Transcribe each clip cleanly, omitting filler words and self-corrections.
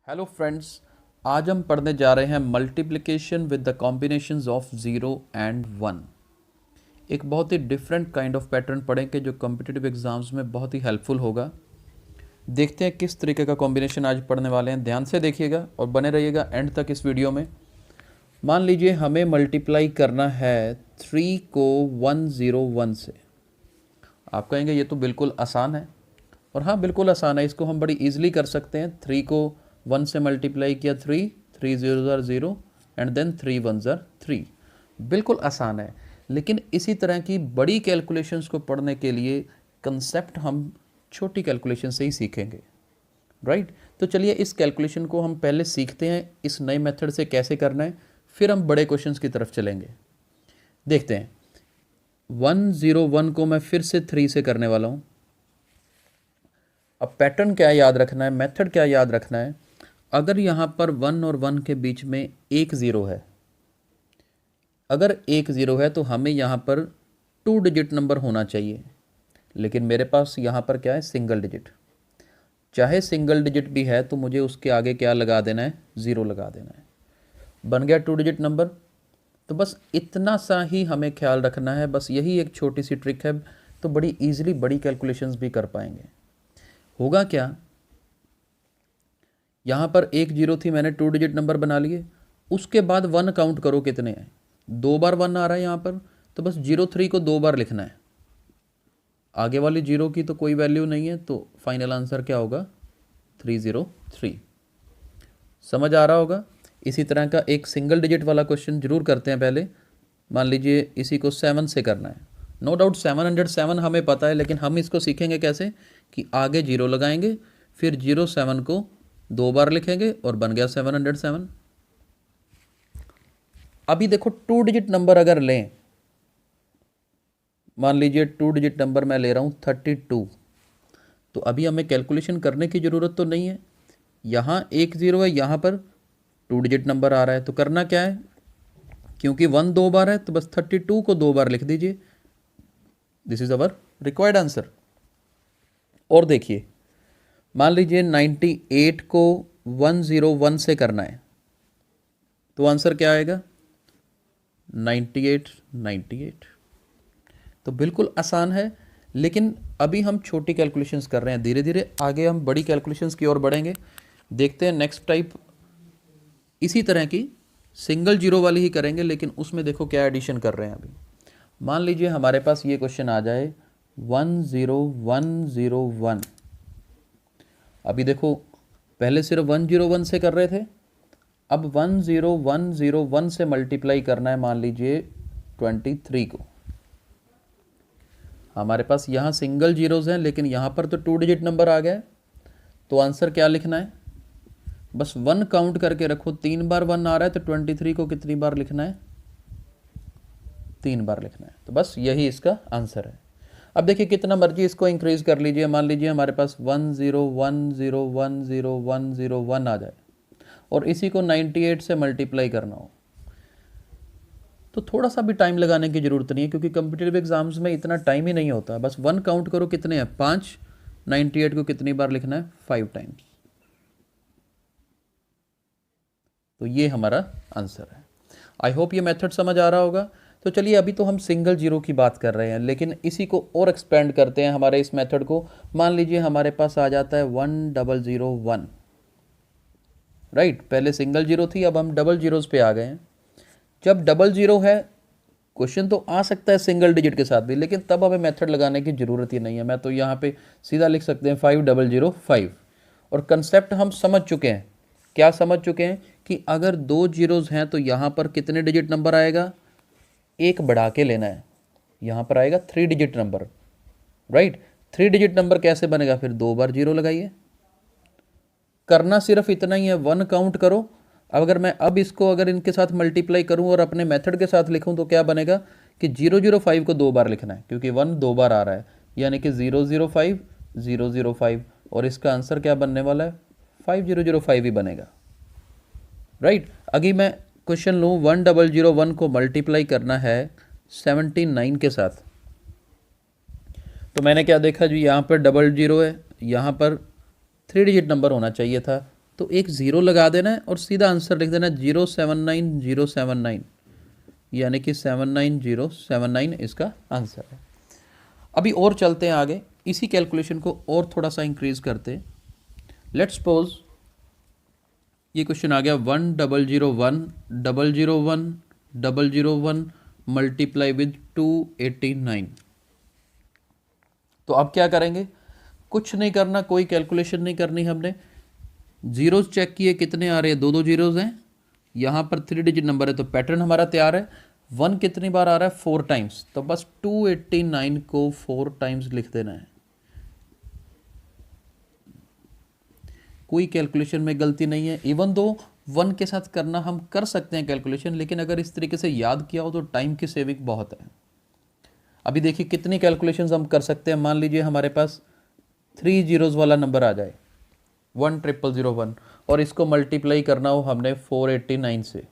Hello friends, आज हम पढ़ने जा रहे हैं multiplication with the combinations of zero and one. एक बहुत ही डिफरेंट काइंड ऑफ पैटर्न पढ़ेंगे जो कॉम्पिटिटिव एग्जाम्स में बहुत ही हेल्पफुल होगा। देखते हैं किस तरीके का कॉम्बिनेशन आज पढ़ने वाले हैं। ध्यान से देखिएगा और बने रहिएगा एंड तक इस वीडियो में। मान लीजिए हमें मल्टीप्लाई करना है 3 को 101 से। आप कहेंगे ये तो बिल्कुल आसान है, और हाँ बिल्कुल आसान है, इसको हम बड़ी ईजिली कर सकते हैं। 3 को 1 से मल्टीप्लाई किया 3, 3 ज़ीरो ज़ार ज़ीरो एंड देन 3 वन ज़ार 3। बिल्कुल आसान है, लेकिन इसी तरह की बड़ी कैलकुलेशंस को पढ़ने के लिए कंसेप्ट हम छोटी कैलकुलेशन से ही सीखेंगे, राइट। तो चलिए इस कैलकुलेशन को हम पहले सीखते हैं, इस नए मेथड से कैसे करना है, फिर हम बड़े क्वेश्चंस की तरफ चलेंगे। देखते हैं 101 को मैं फिर से 3 से करने वाला हूँ। अब पैटर्न क्या याद रखना है, मेथड क्या याद रखना है। अगर यहाँ पर 1 और 1 के बीच में एक ज़ीरो है, अगर एक ज़ीरो है तो हमें यहाँ पर 2 डिजिट नंबर होना चाहिए, लेकिन मेरे पास यहाँ पर क्या है, सिंगल डिजिट। चाहे सिंगल डिजिट भी है तो मुझे उसके आगे क्या लगा देना है, ज़ीरो लगा देना है। बन गया 2 डिजिट नंबर। तो बस इतना सा ही हमें ख्याल रखना है, बस यही एक छोटी सी ट्रिक है, तो बड़ी ईजिली बड़ी कैलकुलेशंस भी कर पाएंगे। होगा क्या, यहाँ पर एक जीरो थी, मैंने 2 डिजिट नंबर बना लिए, उसके बाद 1 काउंट करो कितने हैं, 2 बार 1 आ रहा है यहाँ पर, तो बस 03 को 2 बार लिखना है। आगे वाली जीरो की तो कोई वैल्यू नहीं है, तो फाइनल आंसर क्या होगा, 303। समझ आ रहा होगा। इसी तरह का एक सिंगल डिजिट वाला क्वेश्चन जरूर करते हैं पहले। मान लीजिए इसी को 7 से करना है। नो डाउट 707 हमें पता है, लेकिन हम इसको सीखेंगे कैसे कि आगे जीरो लगाएंगे, फिर 07 को 2 बार लिखेंगे और बन गया 707। अभी देखो 2 डिजिट नंबर अगर लें, मान लीजिए 2 डिजिट नंबर मैं ले रहा हूँ 32, तो अभी हमें कैलकुलेशन करने की ज़रूरत तो नहीं है। यहाँ एक ज़ीरो है, यहाँ पर 2 डिजिट नंबर आ रहा है, तो करना क्या है, क्योंकि 1 2 बार है तो बस 32 को 2 बार लिख दीजिए। This is our required answer. और देखिए मान लीजिए 98 को 101 से करना है, तो आंसर क्या आएगा, 98। तो बिल्कुल आसान है, लेकिन अभी हम छोटी कैलकुलेशंस कर रहे हैं, धीरे धीरे आगे हम बड़ी कैलकुलेशंस की ओर बढ़ेंगे। देखते हैं नेक्स्ट टाइप, इसी तरह की सिंगल जीरो वाली ही करेंगे, लेकिन उसमें देखो क्या एडिशन कर रहे हैं। अभी मान लीजिए हमारे पास ये क्वेश्चन आ जाए 10101। अभी देखो पहले सिर्फ 101 से कर रहे थे, अब 10101 से मल्टीप्लाई करना है, मान लीजिए 23 को। हमारे पास यहाँ सिंगल जीरोज़ हैं, लेकिन यहाँ पर तो 2 डिजिट नंबर आ गया है, तो आंसर क्या लिखना है, बस 1 काउंट करके रखो। 3 बार 1 आ रहा है, तो 23 को कितनी बार लिखना है, 3 बार लिखना है। तो बस यही इसका आंसर है। अब देखिए कितना मर्जी इसको इंक्रीज कर लीजिए, मान लीजिए हमारे पास 101010101 आ जाए और इसी को 98 से मल्टीप्लाई करना हो, तो थोड़ा सा भी टाइम लगाने की ज़रूरत नहीं है, क्योंकि कम्पिटिटिव एग्जाम्स में इतना टाइम ही नहीं होता। बस 1 काउंट करो कितने हैं, 5। 98 को कितनी बार लिखना है, 5 टाइम्स। तो ये हमारा आंसर है। आई होप ये मेथड समझ आ रहा होगा। तो चलिए अभी तो हम सिंगल जीरो की बात कर रहे हैं, लेकिन इसी को और एक्सपेंड करते हैं हमारे इस मेथड को। मान लीजिए हमारे पास आ जाता है 1001, राइट। पहले सिंगल जीरो थी, अब हम डबल जीरोज़ पे आ गए हैं। जब डबल जीरो है, क्वेश्चन तो आ सकता है सिंगल डिजिट के साथ भी, लेकिन तब हमें मेथड लगाने की ज़रूरत ही नहीं है। मैं तो यहाँ पे सीधा लिख सकते हैं 5005। और कंसेप्ट हम समझ चुके हैं। क्या समझ चुके हैं कि अगर 2 जीरोज़ हैं तो यहाँ पर कितने डिजिट नंबर आएगा, एक बढ़ा के लेना है, यहाँ पर आएगा 3 digit number, right. 3 digit number कैसे बनेगा, फिर 2 बार जीरो लगाइए। करना सिर्फ इतना ही है, 1 काउंट करो। अगर मैं अब इसको अगर इनके साथ मल्टीप्लाई करूं और अपने मेथड के साथ लिखूं, तो क्या बनेगा कि 005 को 2 बार लिखना है, क्योंकि 1 2 बार आ रहा है, यानी कि 005 005, और इसका आंसर क्या बनने वाला है, 5005 ही बनेगा, राइट। अभी मैं क्वेश्चन लूँ 1001 को मल्टीप्लाई करना है 79 के साथ, तो मैंने क्या देखा जी, यहाँ पर डबल जीरो है, यहाँ पर 3 डिजिट नंबर होना चाहिए था, तो एक ज़ीरो लगा देना है और सीधा आंसर लिख देना 079079, यानी कि 79079 इसका आंसर है। अभी और चलते हैं आगे, इसी कैलकुलेशन को और थोड़ा सा इंक्रीज करते हैं। लेट्स सपोज ये क्वेश्चन आ गया 1001 मल्टीप्लाई विद 289। तो अब क्या करेंगे, कुछ नहीं करना, कोई कैलकुलेशन नहीं करनी हमने। जीरोज चेक किए कितने आ रहे हैं, दो दो जीरोज हैं, यहाँ पर 3 डिजिट नंबर है तो पैटर्न हमारा तैयार है। 1 कितनी बार आ रहा है, 4 टाइम्स, तो बस 289 को 4 टाइम्स लिख देना है। कोई कैलकुलेशन में गलती नहीं है। इवन दो 1 के साथ करना हम कर सकते हैं कैलकुलेशन, लेकिन अगर इस तरीके से याद किया हो तो टाइम की सेविंग बहुत है। अभी देखिए कितनी कैलकुलेशंस हम कर सकते हैं। मान लीजिए हमारे पास 3 जीरोज़ वाला नंबर आ जाए 10001 और इसको मल्टीप्लाई करना हो हमने 489 से,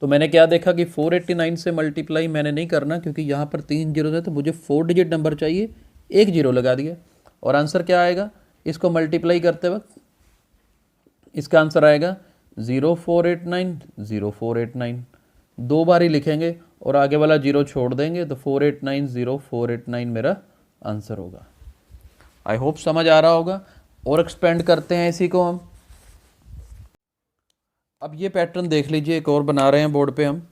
तो मैंने क्या देखा कि 489 से मल्टीप्लाई मैंने नहीं करना, क्योंकि यहाँ पर 3 जीरो है तो मुझे 4 डिजिट नंबर चाहिए, एक जीरो लगा दिया और आंसर क्या आएगा। इसको मल्टीप्लाई करते वक्त इसका आंसर आएगा 0489, दो बार ही लिखेंगे और आगे वाला जीरो छोड़ देंगे, तो 489 मेरा आंसर होगा। आई होप समझ आ रहा होगा। और एक्सपेंड करते हैं इसी को हम। अब ये पैटर्न देख लीजिए, एक और बना रहे हैं बोर्ड पे हम।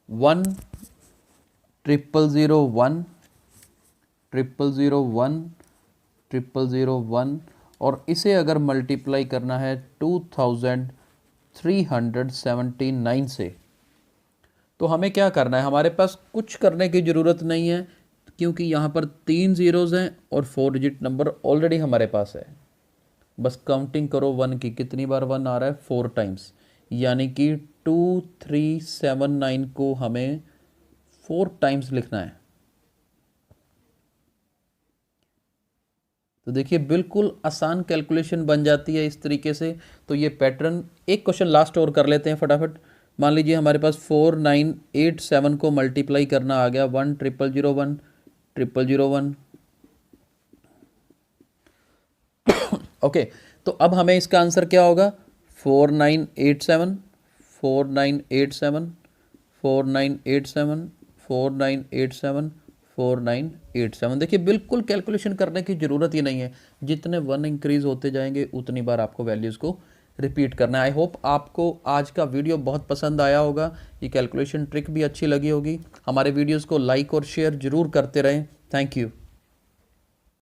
10001 और इसे अगर मल्टीप्लाई करना है 2379 से, तो हमें क्या करना है, हमारे पास कुछ करने की ज़रूरत नहीं है, क्योंकि यहाँ पर 3 जीरोज़ हैं और 4 डिजिट नंबर ऑलरेडी हमारे पास है। बस काउंटिंग करो 1 की, कितनी बार 1 आ रहा है, 4 टाइम्स, यानी कि 2379 को हमें 4 टाइम्स लिखना है। तो देखिए बिल्कुल आसान कैलकुलेशन बन जाती है इस तरीके से। तो ये पैटर्न, एक क्वेश्चन लास्ट और कर लेते हैं फटाफट। मान लीजिए हमारे पास 4987 को मल्टीप्लाई करना आ गया 10001 ओके। तो अब हमें इसका आंसर क्या होगा, 4987 4987 4987 4987 4987। देखिए बिल्कुल कैलकुलेशन करने की ज़रूरत ही नहीं है, जितने 1 इंक्रीज़ होते जाएंगे उतनी बार आपको वैल्यूज़ को रिपीट करना है। आई होप आपको आज का वीडियो बहुत पसंद आया होगा, ये कैलकुलेशन ट्रिक भी अच्छी लगी होगी। हमारे वीडियोज़ को लाइक और शेयर ज़रूर करते रहें। Thank you.